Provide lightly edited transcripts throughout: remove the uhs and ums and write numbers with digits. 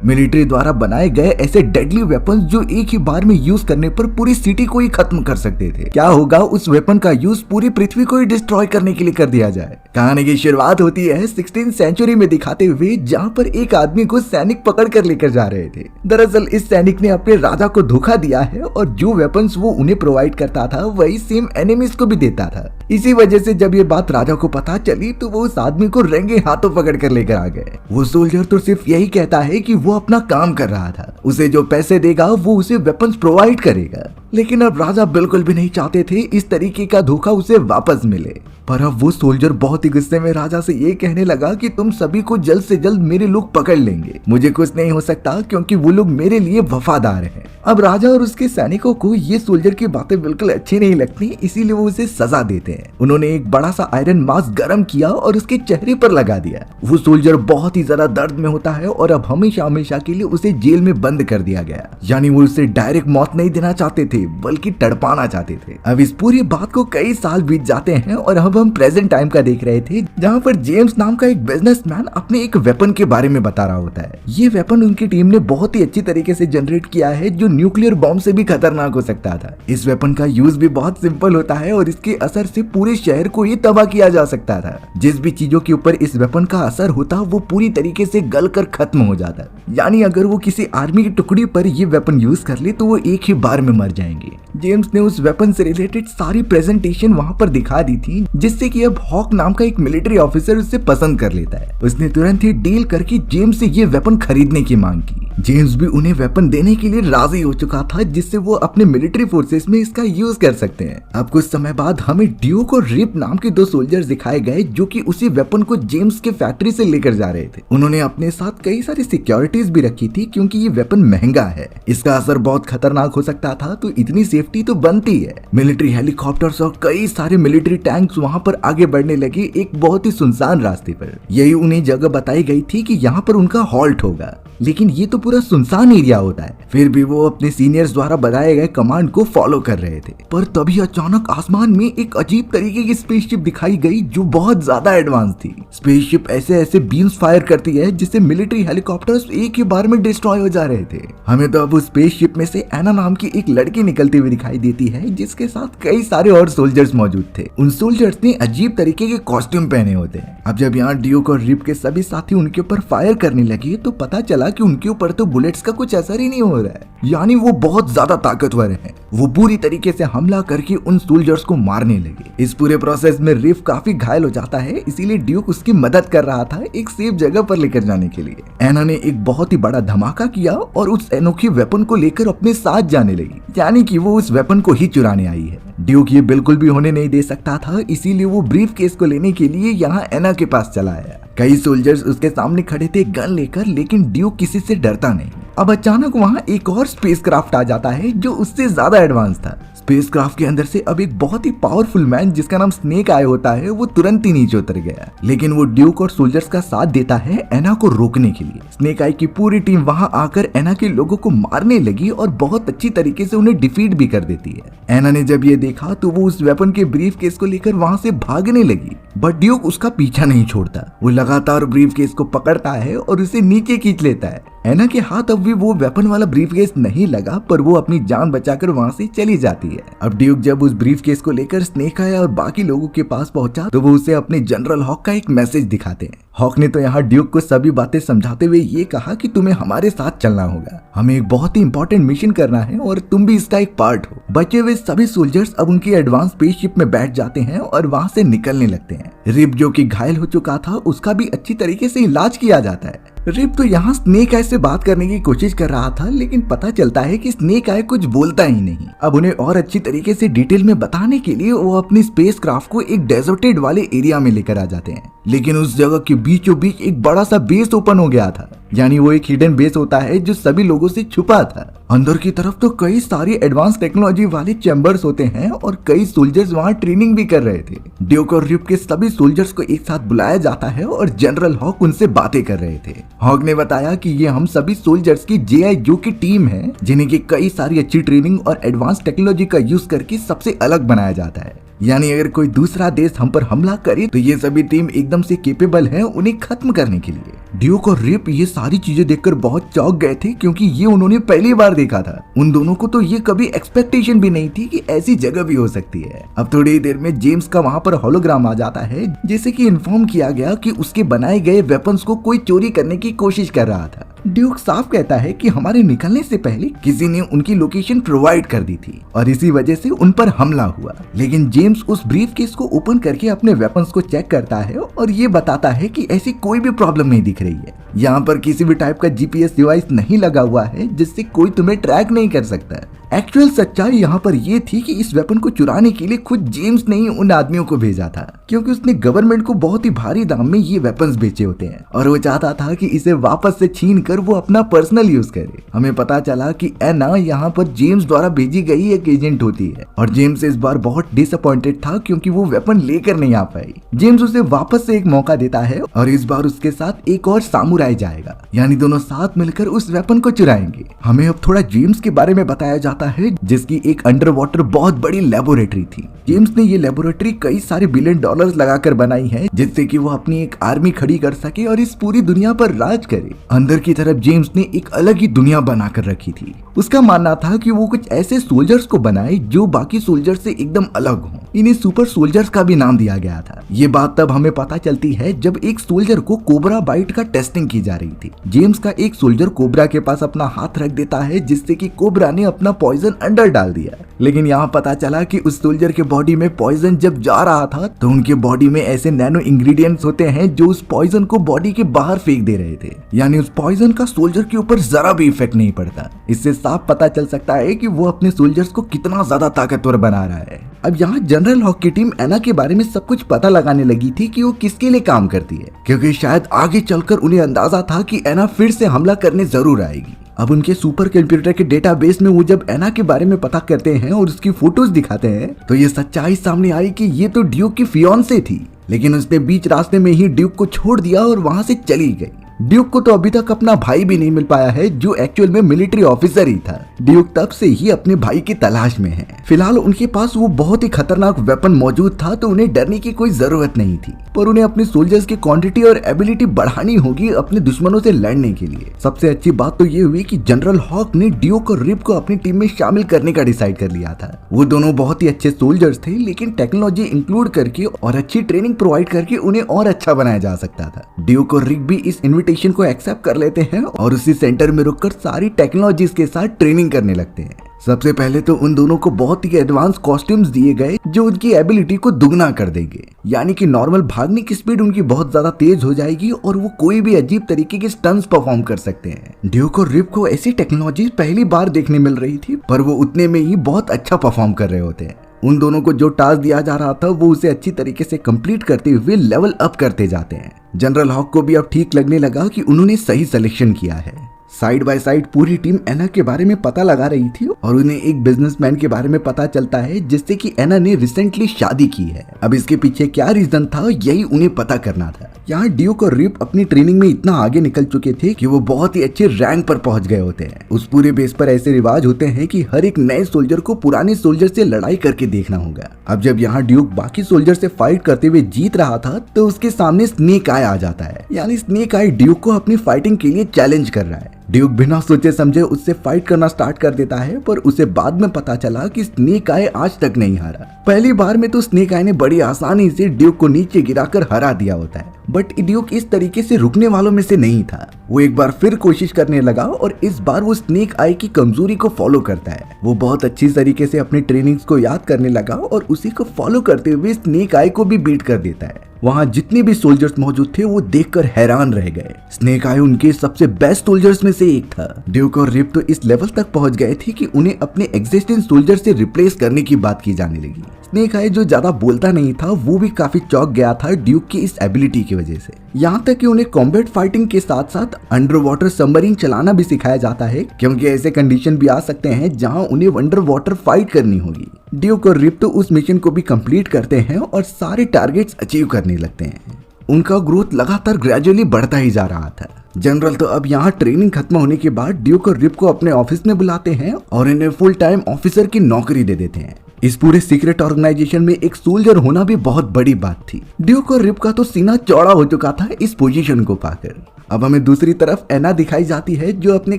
Military द्वारा बनाए गए ऐसे डेडली वेपन जो एक ही बार में यूज करने पर पूरी सिटी को ही खत्म कर सकते थे। क्या होगा उस वेपन का यूज पूरी पृथ्वी को ही डिस्ट्रॉय करने के लिए कर दिया जाए। कहानी की शुरुआत होती है 16th सेंचुरी में दिखाते हुए, जहाँ पर एक आदमी को सैनिक पकड़ कर लेकर जा रहे थे। दरअसल इस सैनिक ने अपने राजा को धोखा दिया है और जो वेपन्स वो उन्हें प्रोवाइड करता था वही सेम एनिमीज को भी देता था। इसी वजह से जब ये बात राजा को पता चली तो वो उस आदमी को रंगे हाथों पकड़ कर लेकर आ गए। वो सोल्जर तो सिर्फ यही कहता है कि वो अपना काम कर रहा था, उसे जो पैसे देगा वो उसे वेपन्स प्रोवाइड करेगा। लेकिन अब राजा बिल्कुल भी नहीं चाहते थे इस तरीके का धोखा उसे वापस मिले। पर अब वो सोल्जर बहुत ही गुस्से में राजा से ये कहने लगा कि तुम सभी को जल्द से जल्द मेरे लोग पकड़ लेंगे, मुझे कुछ नहीं हो सकता क्योंकि वो लोग मेरे लिए वफादार हैं। अब राजा और उसके सैनिकों को ये सोल्जर की बातें बिल्कुल अच्छी नहीं लगती, इसीलिए वो उसे सजा देते हैं। उन्होंने एक बड़ा सा आयरन मास्क गर्म किया और उसके चेहरे पर लगा दिया। वो सोल्जर बहुत ही ज्यादा दर्द में होता है और अब हमेशा हमेशा के लिए उसे जेल में बंद कर दिया गया। यानी वो उसे डायरेक्ट मौत नहीं देना चाहते थे बल्कि तड़पाना चाहते थे। अब इस पूरी बात को कई साल बीत जाते हैं और अब हम प्रेजेंट टाइम का देख रहे थे, जहाँ पर जेम्स नाम का एक बिजनेसमैन अपने एक वेपन के बारे में बता रहा होता है। ये वेपन उनकी टीम ने बहुत ही अच्छी तरीके से जनरेट किया है जो न्यूक्लियर बॉम्ब से भी खतरनाक हो सकता था। इस वेपन का यूज भी बहुत सिंपल होता है और इसके असर से पूरे शहर को ही तबाह किया जा सकता था। जिस भी चीजों के ऊपर इस वेपन का असर होता वो पूरी तरीके से गल कर खत्म हो जाता। यानी अगर वो किसी आर्मी की टुकड़ी पर ये वेपन यूज कर ले तो वो एक ही बार में मर जाएंगे। जेम्स ने उस वेपन से रिलेटेड सारी प्रेजेंटेशन वहां पर दिखा दी थी, जिससे कि अब हॉक नाम का एक मिलिट्री ऑफिसर उसे पसंद कर लेता है। उसने तुरंत ही डील करके जेम्स से ये वेपन खरीदने की मांग की। जेम्स भी उन्हें वेपन देने के लिए राजी हो चुका था, जिससे वो अपने मिलिट्री फोर्सेस में इसका यूज कर सकते हैं। अब कुछ समय बाद हमें ड्यूक और रिप नाम के दो सोल्जर्स दिखाए गए जो कि उसी वेपन को जेम्स के फैक्ट्री से लेकर जा रहे थे। उन्होंने अपने साथ कई सारी सिक्योरिटीज भी रखी थी क्योंकि ये वेपन महंगा है, इसका असर बहुत खतरनाक हो सकता था, तो इतनी सेफ्टी तो बनती है। मिलिट्री हेलीकॉप्टर्स और कई सारे मिलिट्री टैंक्स वहां पर आगे बढ़ने लगे एक बहुत ही सुनसान रास्ते पर। यही उन्हें जगह बताई गई थी कि यहाँ पर उनका हॉल्ट होगा, लेकिन ये तो पूरा सुनसान एरिया होता है। फिर भी वो अपने सीनियर्स द्वारा बताए गए कमांड को फॉलो कर रहे थे। पर तभी अचानक आसमान में एक अजीब तरीके की स्पेसशिप दिखाई गई जो बहुत ज्यादा एडवांस थी। स्पेसशिप ऐसे ऐसे बीम्स फायर करती है जिससे मिलिट्री हेलीकॉप्टर्स एक ही बार में डिस्ट्रॉय हो जा रहे थे। हमें तो अब उस स्पेसशिप में से एना नाम की एक लड़की निकलती हुई दिखाई देती है, जिसके साथ कई सारे और सोल्जर्स मौजूद थे। उन सोल्जर्स ने अजीब तरीके के कॉस्ट्यूम पहने होते हैं। अब जब यहाँ ड्यूक और रिप के सभी साथी उनके ऊपर फायर करने लगे तो पता चला कि उनके ऊपर तो बुलेट्स का कुछ असर ही नहीं हो रहा है, यानी वो बहुत ज्यादा ताकतवर हैं। वो पूरी तरीके से हमला करके उन सोल्जर्स को मारने लगे। इस पूरे प्रोसेस में रिफ काफी घायल हो जाता है, इसीलिए ड्यूक उसकी मदद कर रहा था एक सेफ जगह पर लेकर जाने के लिए। एना ने एक बहुत ही बड़ा धमाका किया और उस अनोखी वेपन को लेकर अपने साथ जाने लगी, यानी कि वो उस वेपन को ही चुराने आई है। ड्यूक ये बिल्कुल भी होने नहीं दे सकता था, इसीलिए वो ब्रीफ केस को लेने के लिए यहाँ एना के पास चला आया। कई सोल्जर्स उसके सामने खड़े थे गन लेकर, लेकिन ड्यूक किसी से डरता नहीं। अब अचानक वहाँ एक और स्पेसक्राफ्ट आ जाता है जो उससे ज्यादा एडवांस था। स्पेसक्राफ्ट के अंदर से अब एक बहुत ही पावरफुल मैन जिसका नाम स्नेक आय होता है वो तुरंत ही नीचे उतर गया, लेकिन वो ड्यूक और सोल्जर्स का साथ देता है एना को रोकने के लिए। स्नेक आय की पूरी टीम वहां आकर एना के लोगों को मारने लगी और बहुत अच्छी तरीके से उन्हें डिफीट भी कर देती है। एना ने जब ये देखा तो वो उस वेपन के ब्रीफ केस को लेकर वहां से भागने लगी, बट ड्यूक उसका पीछा नहीं छोड़ता। वो लगातार ब्रीफ केस को पकड़ता है और उसे नीचे खींच लेता है। एना के हाथ अब भी वो वेपन वाला ब्रीफकेस नहीं लगा, पर वो अपनी जान बचाकर वहां से चली जाती है। अब ड्यूक जब उस ब्रीफकेस को लेकर स्नेक आया और बाकी लोगों के पास पहुंचा तो वो उसे अपने जनरल हॉक का एक मैसेज दिखाते हैं। हॉक ने तो यहाँ ड्यूक को सभी बातें समझाते हुए ये कहा कि तुम्हें हमारे साथ चलना होगा, हमें एक बहुत ही इंपॉर्टेंट मिशन करना है और तुम भी इसका एक पार्ट हो। बचे हुए सभी सोल्जर्स अब उनकी एडवांस स्पेसशिप में बैठ जाते हैं और वहां से निकलने लगते हैं। रिप जो कि घायल हो चुका था उसका भी अच्छी तरीके से इलाज किया जाता है। रिप तो यहाँ स्नेक आय से बात करने की कोशिश कर रहा था, लेकिन पता चलता है कि स्नेक आय कुछ बोलता ही नहीं। अब उन्हें और अच्छी तरीके से डिटेल में बताने के लिए वो अपनी स्पेसक्राफ्ट को एक डेजर्टेड वाले एरिया में लेकर आ जाते हैं, लेकिन उस जगह के बीचों बीच एक बड़ा सा बेस ओपन हो गया था, यानी वो एक हिडन बेस होता है जो सभी लोगों से छुपा था। अंदर की तरफ तो कई सारी एडवांस टेक्नोलॉजी वाले चैम्बर्स होते हैं और कई सोल्जर्स वहाँ ट्रेनिंग भी कर रहे थे। ड्यूक और रिप के सभी सोल्जर्स को एक साथ बुलाया जाता है और जनरल हॉक उनसे बातें कर रहे थे। हॉक ने बताया कि ये हम सभी सोल्जर्स की JIJO की टीम है, जिन्हें की कई सारी अच्छी ट्रेनिंग और एडवांस टेक्नोलॉजी का यूज करके सबसे अलग बनाया जाता है। यानी अगर कोई दूसरा देश हम पर हमला करे तो ये सभी टीम एकदम से केपेबल है उन्हें खत्म करने के लिए। ड्यूक और रिप ये सारी चीजें देखकर बहुत चौंक गए थे, क्योंकि ये उन्होंने पहली बार देखा था। उन दोनों को तो ये कभी एक्सपेक्टेशन भी नहीं थी कि ऐसी जगह भी हो सकती है। अब थोड़ी देर में जेम्स का वहाँ पर होलोग्राम आ जाता है, जैसे कि इन्फॉर्म किया गया कि उसके बनाए गए वेपन्स को कोई चोरी करने की कोशिश कर रहा था। ड्यूक साफ कहता है कि हमारे निकलने से पहले किसी ने उनकी लोकेशन प्रोवाइड कर दी थी और इसी वजह से उन पर हमला हुआ। लेकिन जेम्स उस ब्रीफकेस को ओपन करके अपने वेपन्स को चेक करता है और ये बताता है कि ऐसी कोई भी प्रॉब्लम नहीं दिख रही है। यहाँ पर किसी भी टाइप का जीपीएस डिवाइस नहीं लगा हुआ है जिससे कोई तुम्हें ट्रैक नहीं कर सकता। एक्चुअल सच्चाई यहाँ पर ये थी कि इस वेपन को चुराने के लिए खुद जेम्स ने ही उन आदमियों को भेजा था, क्योंकि उसने गवर्नमेंट को बहुत ही भारी दाम में ये वेपन्स बेचे होते हैं और वो चाहता था कि इसे वापस से छीन कर वो अपना पर्सनल यूज करे। हमें पता चला कि एना यहाँ पर जेम्स द्वारा भेजी गई एक एजेंट होती है और जेम्स इस बार बहुत डिसअपॉइंटेड था क्योंकि वो वेपन लेकर नहीं आ पाई। जेम्स उसे वापस से एक मौका देता है और इस बार उसके साथ एक और सामुराई जाएगा, यानी दोनों साथ मिलकर उस वेपन को चुराएंगे। हमें अब थोड़ा जेम्स के बारे में बताया जाता है, जिसकी एक अंडर वाटर बहुत बड़ी लेबोरेटरी थी। जेम्स ने ये लेबोरेटरी कई सारे बिलियन डॉलर्स लगाकर बनाई है, जिससे कि वो अपनी एक आर्मी खड़ी कर सके और इस पूरी दुनिया पर राज करे। अंदर की तरफ जेम्स ने एक अलग ही दुनिया बनाकर रखी थी। उसका मानना था कि वो कुछ ऐसे सोल्जर्स को बनाए जो बाकी सोल्जर्स से एकदम अलग हों। इन्हें सुपर सोल्जर्स का भी नाम दिया गया था। ये बात तब हमें पता चलती है जब एक सोल्जर को कोबरा बाइट का टेस्टिंग की जा रही थी। जेम्स का एक सोल्जर कोबरा के पास अपना हाथ रख देता है, जिससे कि कोबरा ने अपना पॉइजन अंदर डाल दिया। लेकिन यहाँ पता चला कि उस सोल्जर के बॉडी में पॉइजन जब जा रहा था तो उनके बॉडी में ऐसे नैनो इंग्रेडिएंट्स होते हैं जो उस पॉइजन को बॉडी के बाहर फेंक दे रहे थे, यानी उस पॉइजन का सोल्जर के ऊपर जरा भी इफेक्ट नहीं पड़ता। इससे साफ पता चल सकता है कि वो अपने सोल्जर्स को कितना ज्यादा ताकतवर बना रहा है। अब यहाँ जनरल हॉक की टीम एना के बारे में सब कुछ पता लगाने लगी थी कि वो किसके लिए काम करती है, क्योंकि शायद आगे चलकर उन्हें अंदाजा था कि एना फिर से हमला करने जरूर आएगी। अब उनके सुपर कंप्यूटर के डेटाबेस में वो जब एना के बारे में पता करते हैं और उसकी फोटोज दिखाते हैं तो ये सच्चाई सामने आई कि ये तो ड्यूक की फियांसे थी, लेकिन उसने बीच रास्ते में ही ड्यूक को छोड़ दिया और वहां से चली गई। ड्यूक को तो अभी तक अपना भाई भी नहीं मिल पाया है, जो एक्चुअल में मिलिट्री ऑफिसर ही था। ड्यूक तब से ही अपने भाई की तलाश में है। फिलहाल उनके पास वो बहुत ही खतरनाक वेपन मौजूद था, तो उन्हें डरने की कोई जरूरत नहीं थी, पर उन्हें अपने सोल्जर्स की क्वांटिटी और एबिलिटी बढ़ानी होगी अपने दुश्मनों से लड़ने के लिए। सबसे अच्छी बात तो ये हुई कि जनरल हॉक ने ड्यूक और रिप को अपनी टीम में शामिल करने का डिसाइड कर लिया था। वो दोनों बहुत ही अच्छे सोल्जर्स थे, लेकिन टेक्नोलॉजी इंक्लूड करके और अच्छी ट्रेनिंग प्रोवाइड करके उन्हें और अच्छा बनाया जा सकता था। ड्यूक और रिप भी इस इन्विटेशन को एक्सेप्ट कर लेते हैं और उसी सेंटर में रुककर सारी टेक्नोलॉजीज के साथ ट्रेनिंग करने लगते हैं। सबसे पहले तो उन दोनों को बहुत ही एडवांस कॉस्ट्यूम्स दिए गए जो उनकी एबिलिटी को दुगना कर देंगे, यानी कि नॉर्मल भागने की स्पीड उनकी बहुत ज्यादा तेज हो जाएगी और वो कोई भी अजीब तरीके के स्टंट्स परफॉर्म कर सकते हैं। ड्यूक और रिप को ऐसी टेक्नोलॉजी पहली बार देखने मिल रही थी, पर वो उतने में ही बहुत अच्छा परफॉर्म कर रहे होते हैं। उन दोनों को जो टास्क दिया जा रहा था वो उसे अच्छी तरीके से कंप्लीट करते हुए लेवल अप करते जाते हैं। जनरल हॉक को भी अब ठीक लगने लगा कि उन्होंने सही सिलेक्शन किया है। साइड बाय साइड पूरी टीम एना के बारे में पता लगा रही थी और उन्हें एक बिजनेसमैन के बारे में पता चलता है जिससे कि एना ने रिसेंटली शादी की है। अब इसके पीछे क्या रीजन था यही उन्हें पता करना था। यहाँ ड्यूक और रिप अपनी ट्रेनिंग में इतना आगे निकल चुके थे कि वो बहुत ही अच्छे रैंक पर पहुंच गए होते हैं। उस पूरे बेस पर ऐसे रिवाज होते हैं कि हर एक नए सोल्जर को पुराने सोल्जर से लड़ाई करके देखना होगा। अब जब यहाँ ड्यूक बाकी सोल्जर से फाइट करते हुए जीत रहा था तो उसके सामने स्नेक आई आ जाता है, यानी स्नेक आई ड्यूक को अपनी फाइटिंग के लिए चैलेंज कर रहा है। ड्यूक बिना सोचे समझे उससे फाइट करना स्टार्ट कर देता है, पर उसे बाद में पता चला कि स्नेक आई आज तक नहीं हारा। पहली बार में तो स्नेक आई ने बड़ी आसानी से ड्यूक को नीचे गिराकर हरा दिया होता है, बट ड्यूक इस तरीके से रुकने वालों में से नहीं था। वो एक बार फिर कोशिश करने लगा और इस बार वो स्नेक आई की कमजोरी को फॉलो करता है। वो बहुत अच्छी तरीके से अपनी ट्रेनिंग्स को याद करने लगा और उसी को फॉलो करते हुए स्नेक आई को भी बीट कर देता है। वहाँ जितने भी सोल्जर्स मौजूद थे वो देखकर हैरान रह गए। स्नेक आई उनके सबसे बेस्ट सोल्जर्स में से एक था। ड्यूक और रिप तो इस लेवल तक पहुंच गए थे कि उन्हें अपने एग्जिस्टिंग सोल्जर से रिप्लेस करने की बात की जाने लगी। स्नेक आई जो ज्यादा बोलता नहीं था वो भी काफी चौंक गया था ड्यूक की इस एबिलिटी की वजह से। यहाँ तक कि उन्हें कॉम्बैट फाइटिंग के साथ साथ अंडर वाटर सबमरीन चलाना भी सिखाया जाता है, क्योंकि ऐसे कंडीशन भी आ सकते हैं जहाँ उन्हें अंडर वाटर फाइट करनी होगी। ड्यूक और रिप तो उस मिशन को भी कंप्लीट करते हैं और सारे टारगेट्स अचीव करने लगते हैं। उनका ग्रोथ लगातार ग्रेजुअली बढ़ता ही जा रहा था। जनरल तो अब यहाँ ट्रेनिंग खत्म होने के बाद ड्यूक और रिप को अपने ऑफिस में बुलाते हैं और इन्हें फुल टाइम ऑफिसर की नौकरी दे देते हैं। इस पूरे सीक्रेट ऑर्गेनाइजेशन में एक सोल्जर होना भी बहुत बड़ी बात थी। ड्यूक और रिप का तो सीना चौड़ा हो चुका था इस पोजीशन को पाकर। अब हमें दूसरी तरफ एना दिखाई जाती है जो अपने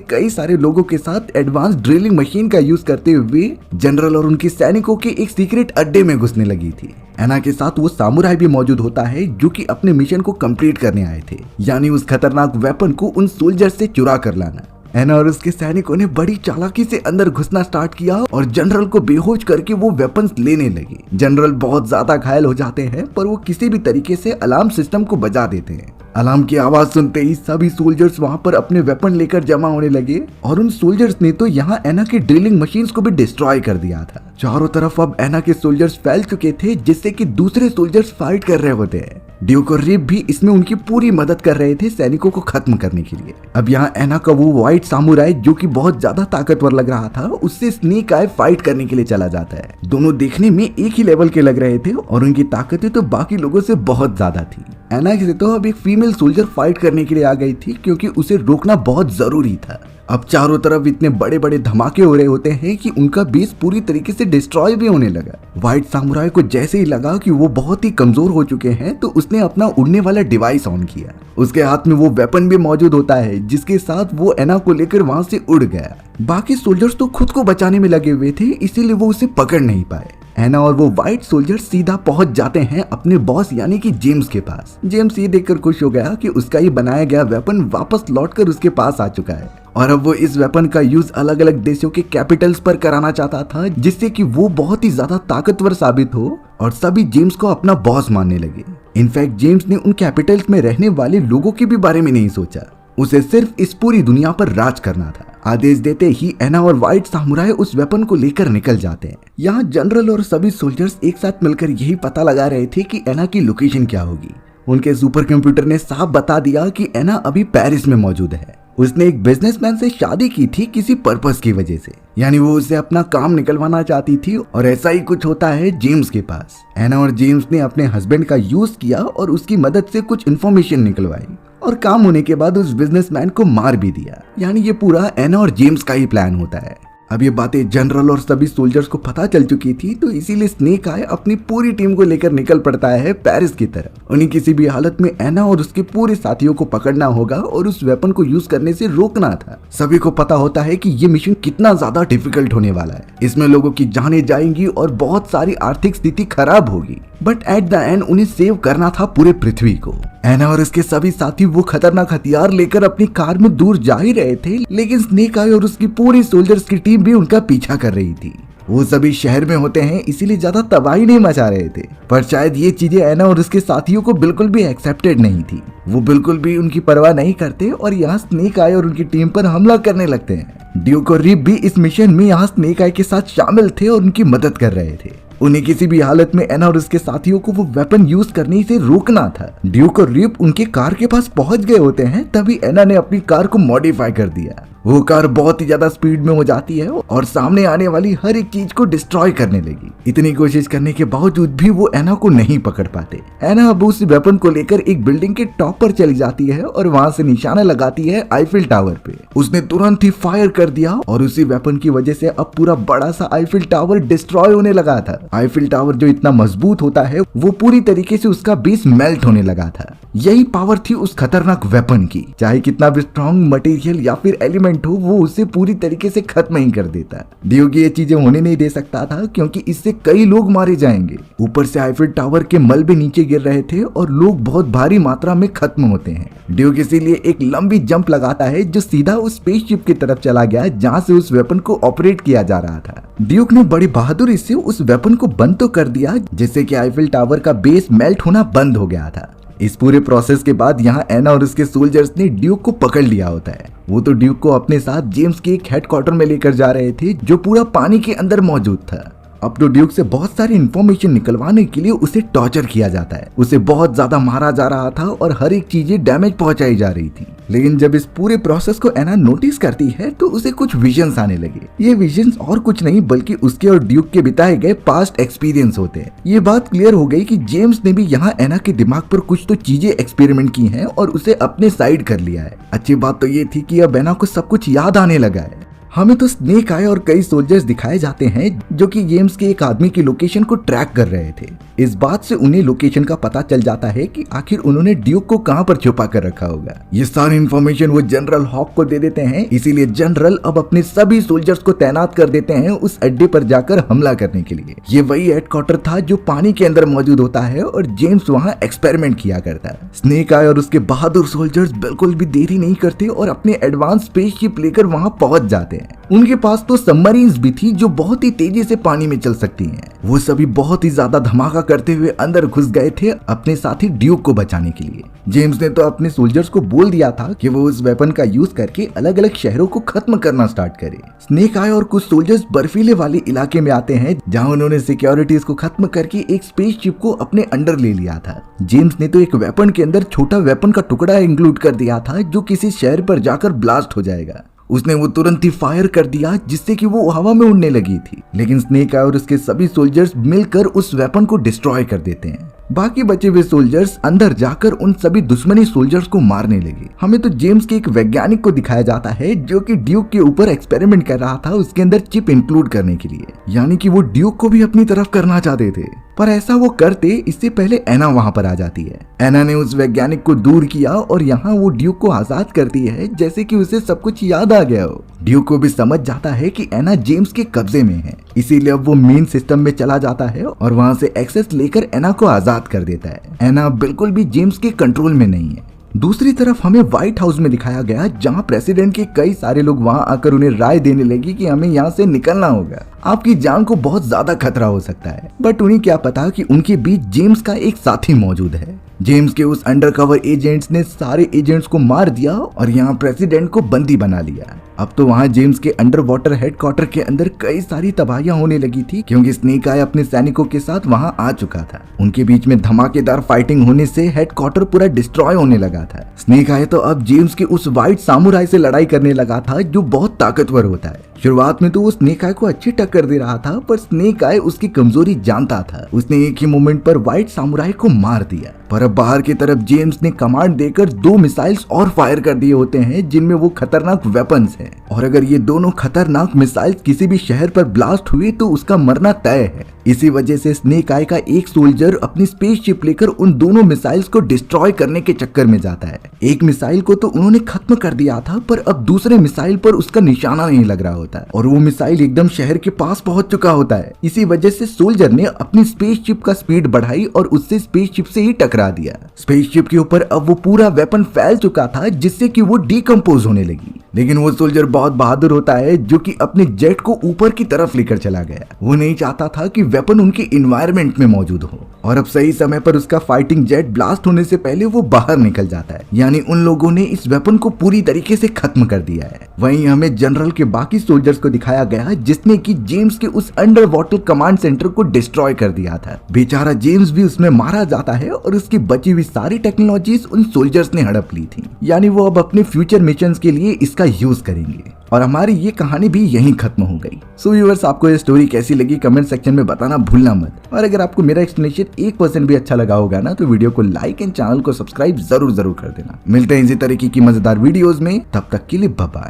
कई सारे लोगों के साथ एडवांस ड्रिलिंग मशीन का यूज करते हुए जनरल और उनके सैनिकों के एक सीक्रेट अड्डे में घुसने लगी थी। एना के साथ वो सामुराई भी मौजूद होता है जो कि अपने मिशन को कंप्लीट करने आए थे, यानी उस खतरनाक वेपन को उन सोल्जर से चुरा कर लाना। एना और उसके सैनिकों ने बड़ी चालाकी से अंदर घुसना स्टार्ट किया और जनरल को बेहोश करके वो वेपन्स लेने लगे। जनरल बहुत ज्यादा घायल हो जाते हैं पर वो किसी भी तरीके से अलार्म सिस्टम को बजा देते हैं। अलार्म की आवाज सुनते ही सभी सोल्जर्स वहां पर अपने वेपन लेकर जमा होने लगे और उन सोल्जर्स ने तो यहाँ एना की ड्रिलिंग मशीन्स को भी डिस्ट्रॉय कर दिया था। चारों तरफ अब एना के सोल्जर्स फैल चुके थे जिससे कि दूसरे सोल्जर्स फाइट कर रहे होते हैं। ड्यूक और रिप भी इसमें उनकी पूरी मदद कर रहे थे सैनिकों को खत्म करने के लिए। अब यहाँ एना का वो व्हाइट सामुराई जो कि बहुत ज्यादा ताकतवर लग रहा था उससे स्नेक आय फाइट करने के लिए चला जाता है। दोनों देखने में एक ही लेवल के लग रहे थे और उनकी ताकतें तो बाकी लोगों से बहुत ज्यादा थी। एना से तो अब एक फीमेल सोल्जर फाइट करने के लिए आ गई थी क्योंकि उसे रोकना बहुत जरूरी था। अब चारों तरफ इतने बड़े बड़े धमाके हो रहे होते हैं कि उनका बेस पूरी तरीके से डिस्ट्रॉय भी होने लगा। व्हाइट सामुराई को जैसे ही लगा कि वो बहुत ही कमजोर हो चुके हैं तो उसने अपना उड़ने वाला डिवाइस ऑन किया। उसके हाथ में वो वेपन भी मौजूद होता है जिसके साथ वो एना को लेकर वहां से उड़ गया। बाकी सोल्जर्स तो खुद को बचाने में लगे हुए थे इसीलिए वो उसे पकड़ नहीं पाए। एना और वो व्हाइट सोल्जर सीधा पहुंच जाते हैं अपने बॉस यानी कि जेम्स के पास। जेम्स ये देखकर खुश हो गया कि उसका ही बनाया गया वेपन वापस लौटकर उसके पास आ चुका है और अब वो इस वेपन का यूज अलग अलग देशों के कैपिटल्स पर कराना चाहता था जिससे कि वो बहुत ही ज्यादा ताकतवर साबित हो और सभी जेम्स को अपना बॉस मानने लगे। इनफैक्ट जेम्स ने उन कैपिटल्स में रहने वाले लोगों के भी बारे में नहीं सोचा, उसे सिर्फ इस पूरी दुनिया पर राज करना था। आदेश देते ही एना और व्हाइट सामुराई उस वेपन को लेकर निकल जाते हैं। यहाँ जनरल और सभी सोल्जर्स एक साथ मिलकर यही पता लगा रहे थे कि एना की लोकेशन क्या होगी। उनके सुपर कंप्यूटर ने साफ बता दिया कि एना अभी पेरिस में मौजूद है। उसने एक बिजनेसमैन से शादी की थी किसी पर्पस की वजह से, यानी वो उससे अपना काम निकलवाना चाहती थी और ऐसा ही कुछ होता है जेम्स के पास। एना और जेम्स ने अपने हस्बैंड का यूज किया और उसकी मदद से कुछ इन्फॉर्मेशन निकलवाई और काम होने के बाद उस बिजनेसमैन को मार भी दिया। यानी ये पूरा एना और जेम्स का ही प्लान होता है। अब ये बातें जनरल और सभी सोल्जर्स को पता चल चुकी थी तो इसीलिए स्नेक आय अपनी पूरी टीम को लेकर निकल पड़ता है पेरिस की तरफ। उन्हें किसी भी हालत में एना और उसके पूरे साथियों को पकड़ना होगा और उस वेपन को यूज करने से रोकना था। सभी को पता होता है कि ये मिशन कितना ज्यादा डिफिकल्ट होने वाला है। इसमें लोगों की जानें जाएंगी और बहुत सारी आर्थिक स्थिति खराब होगी, बट एट द एंड उन्हें सेव करना था पूरे पृथ्वी को। एना और उसके सभी साथी वो खतरनाक हथियार लेकर अपनी कार में दूर जा ही रहे थे, लेकिन स्नेक आय और उसकी पूरी सोल्जर्स की टीम भी उनका पीछा कर रही थी। वो सभी शहर में होते हैं इसीलिए ज्यादा तबाही नहीं मचा रहे थे, पर शायद ये चीजें एना और उसके साथियों को बिल्कुल भी एक्सेप्टेड नहीं थी। वो बिल्कुल भी उनकी परवाह नहीं करते और यहाँ स्नेक आय और उनकी टीम पर हमला करने लगते हैं। ड्यूक और रिप भी इस मिशन में यहाँ स्नेक आय के साथ शामिल थे और उनकी मदद कर रहे थे। उन्हें किसी भी हालत में एना और उसके साथियों को वो वेपन यूज करने से रोकना था। ड्यूक और रिप उनके कार के पास पहुंच गए होते हैं तभी एना ने अपनी कार को मॉडिफाई कर दिया। वो कार बहुत ही ज्यादा स्पीड में हो जाती है और सामने आने वाली हर एक चीज को डिस्ट्रॉय करने लगी। इतनी कोशिश करने के बावजूद भी वो एना को नहीं पकड़ पाते। एना अब उस वेपन को लेकर एक बिल्डिंग के टॉप पर चली जाती है और वहां से निशाना लगाती है आईफिल टावर पे। उसने तुरंत ही फायर कर दिया और उसी वेपन की वजह से अब पूरा बड़ा सा आईफिल टावर डिस्ट्रॉय होने लगा था। आईफिल टावर जो इतना मजबूत होता है वो पूरी तरीके से उसका बेस मेल्ट होने लगा था। यही पावर थी उस खतरनाक वेपन की। चाहे कितना भी स्ट्रॉन्ग मटेरियल या फिर एलिमेंट हो वो उसे पूरी तरीके से खत्म ही कर देता। ड्यूक ये चीजें होने नहीं दे सकता था क्योंकि इससे कई लोग मारे जाएंगे। ऊपर से आईफिल टावर के मलबे नीचे गिर रहे थे और लोग बहुत भारी मात्रा में खत्म होते हैं। ड्यूक इसीलिए एक लंबी जंप लगाता है जो सीधा उस स्पेसशिप की तरफ चला गया जहां से उस वेपन को ऑपरेट किया जा रहा था। ड्यूक ने बड़ी बहादुरी से उस वेपन को बंद तो कर दिया जिससे कि आईफिल टावर का बेस मेल्ट होना बंद हो गया था। इस पूरे प्रोसेस के बाद यहाँ एना और उसके सोल्जर्स ने ड्यूक को पकड़ लिया होता है। वो तो ड्यूक को अपने साथ जेम्स के एक हेडक्वार्टर में लेकर जा रहे थे जो पूरा पानी के अंदर मौजूद था। अब तो ड्यूक से बहुत सारी इंफॉर्मेशन निकलवाने के लिए उसे टॉर्चर किया जाता है। उसे बहुत ज्यादा मारा जा रहा था और हर एक चीजें डैमेज पहुंचाई जा रही थी। लेकिन जब इस पूरे प्रोसेस को एना नोटिस करती है तो उसे कुछ विजन्स आने लगे। ये विजन्स और कुछ नहीं बल्कि उसके और ड्यूक के बिताए गए पास्ट एक्सपीरियंस होते हैं। ये बात क्लियर हो गई कि जेम्स ने भी यहाँ एना के दिमाग पर कुछ तो चीजें एक्सपेरिमेंट की हैं और उसे अपने साइड कर लिया है। अच्छी बात तो ये थी कि अब एना को सब कुछ याद आने लगा है। हमें तो स्नेक आए और कई सोल्जर्स दिखाए जाते हैं जो कि जेम्स के एक आदमी की लोकेशन को ट्रैक कर रहे थे। इस बात से उन्हें लोकेशन का पता चल जाता है कि आखिर उन्होंने ड्यूक को कहां पर छुपा कर रखा होगा। ये सारी इन्फॉर्मेशन वो जनरल हॉक को दे देते हैं, इसीलिए जनरल अब अपने सभी सोल्जर्स को तैनात कर देते हैं उस अड्डे पर जाकर हमला करने के लिए। ये वही हेडक्वार्टर था जो पानी के अंदर मौजूद होता है और जेम्स वहां एक्सपेरिमेंट किया करता है। स्नेक आय और उसके बहादुर सोल्जर्स बिल्कुल भी देरी नहीं करते और अपने एडवांस स्पेसशिप लेकर वहां पहुंच जाते हैं। उनके पास तो सबमरीन्स भी थी जो बहुत ही तेजी से पानी में चल सकती हैं। वो सभी बहुत ही ज्यादा धमाका करते हुए अंदर घुस गए थे अपने साथी ड्यूक को बचाने के लिए। जेम्स ने तो अपने सोल्जर्स को बोल दिया था कि वो उस वेपन का यूज करके अलग अलग शहरों को खत्म करना स्टार्ट करे। स्नेक आय और कुछ सोल्जर्स बर्फीले वाले इलाके में आते हैं जहां उन्होंने सिक्योरिटीज को खत्म करके एक स्पेसशिप को अपने अंडर ले लिया था। जेम्स ने तो एक वेपन के अंदर छोटा वेपन का टुकड़ा इंक्लूड कर दिया था जो किसी शहर पर जाकर ब्लास्ट हो जाएगा। उसने वो तुरंत ही फायर कर दिया जिससे कि वो हवा में उड़ने लगी थी, लेकिन स्नेक आय और उसके सभी सोल्जर्स मिलकर उस वेपन को डिस्ट्रॉय कर देते हैं। बाकी बचे हुए सोल्जर्स अंदर जाकर उन सभी दुश्मनी सोल्जर्स को मारने लगे। हमें तो जेम्स के एक वैज्ञानिक को दिखाया जाता है जो कि ड्यूक के ऊपर एक्सपेरिमेंट कर रहा था उसके अंदर चिप इंक्लूड करने के लिए, यानी कि वो ड्यूक को भी अपनी तरफ करना चाहते थे। पर ऐसा वो करते इससे पहले एना वहां पर आ जाती है। एना ने उस वैज्ञानिक को दूर किया और यहाँ वो ड्यूक को आजाद करती है जैसे कि उसे सब कुछ याद आ गया हो। ड्यूक को भी समझ जाता है कि एना जेम्स के कब्जे में है, इसीलिए अब वो मेन सिस्टम में चला जाता है और वहां से एक्सेस लेकर एना को आजाद कर देता है। एना बिल्कुल भी जेम्स के कंट्रोल में नहीं है। दूसरी तरफ हमें व्हाइट हाउस में दिखाया गया जहां प्रेसिडेंट के कई सारे लोग वहां आकर उन्हें राय देने लगे कि हमें यहाँ से निकलना होगा, आपकी जान को बहुत ज्यादा खतरा हो सकता है। बट उन्हें क्या पता कि उनके बीच जेम्स का एक साथी मौजूद है। जेम्स के उस अंडरकवर एजेंट्स ने सारे एजेंट्स को मार दिया और यहाँ प्रेसिडेंट को बंदी बना लिया। अब तो वहाँ जेम्स के अंडर वाटर हेडक्वार्टर के अंदर कई सारी तबाहियां होने लगी थी क्योंकि स्नेक आय अपने सैनिकों के साथ वहाँ आ चुका था। उनके बीच में धमाकेदार फाइटिंग होने से हेडक्वार्टर पूरा डिस्ट्रॉय होने लगा था। स्नेक आय तो अब जेम्स के उस व्हाइट सामुराई से लड़ाई करने लगा था जो बहुत ताकतवर होता है। शुरुआत में तो वो स्नेक आय को अच्छी टक्कर दे रहा था, पर स्नेक आय उसकी कमजोरी जानता था। उसने एक ही मोमेंट पर व्हाइट सामुराई को मार दिया। पर अब बाहर की तरफ जेम्स ने कमांड देकर 2 मिसाइल्स और फायर कर दिए होते हैं जिनमें वो खतरनाक वेपन्स हैं, और अगर ये दोनों खतरनाक मिसाइल्स किसी भी शहर पर ब्लास्ट हुए तो उसका मरना तय है। इसी वजह से स्नेक आय का एक सोल्जर अपनी स्पेसशिप लेकर उन दोनों मिसाइल्स को डिस्ट्रॉय करने के चक्कर में जाता है। एक मिसाइल को तो उन्होंने खत्म कर दिया था, पर अब दूसरे मिसाइल पर उसका निशाना नहीं लग रहा होता है और वो मिसाइल एकदम शहर के पास पहुंच चुका होता है। इसी वजह से सोल्जर ने अपनी स्पेसशिप का स्पीड बढ़ाई और उससे स्पेसशिप से ही टकरा दिया। स्पेसशिप के ऊपर अब वो पूरा वेपन फैल चुका था जिससे कि वो डिकम्पोज होने लगी। लेकिन वो सोल्जर बहुत बहादुर होता है जो कि अपने जेट को ऊपर की तरफ लेकर चला गया। वो नहीं चाहता था कि वेपन उनके इन्वायरमेंट में मौजूद हो, और अब सही समय पर उसका फाइटिंग जेट ब्लास्ट होने से पहले वो बाहर निकल जाता है। यानी उन लोगों ने इस वेपन को पूरी तरीके से खत्म कर दिया है। वहीं हमें जनरल के बाकी सोल्जर्स को दिखाया गया जिसने कि जेम्स के उस अंडर वाटर कमांड सेंटर को डिस्ट्रॉय कर दिया था। बेचारा जेम्स भी उसमें मारा जाता है और उसकी बची हुई सारी टेक्नोलॉजीज उन सोल्जर्स ने हड़प ली थी। यानी वो अब अपने फ्यूचर मिशंस के लिए इसका यूज करेंगे। और हमारी ये कहानी भी यहीं खत्म हो गई। सो व्यूअर्स, आपको ये स्टोरी कैसी लगी कमेंट सेक्शन में बताना भूलना मत। और अगर आपको मेरा एक्सप्लेनेशन 1% भी अच्छा लगा होगा ना तो वीडियो को लाइक एंड चैनल को सब्सक्राइब जरूर कर देना। मिलते हैं इसी तरीके की मजेदार वीडियोस में, तब तक के लिए बाय बाय।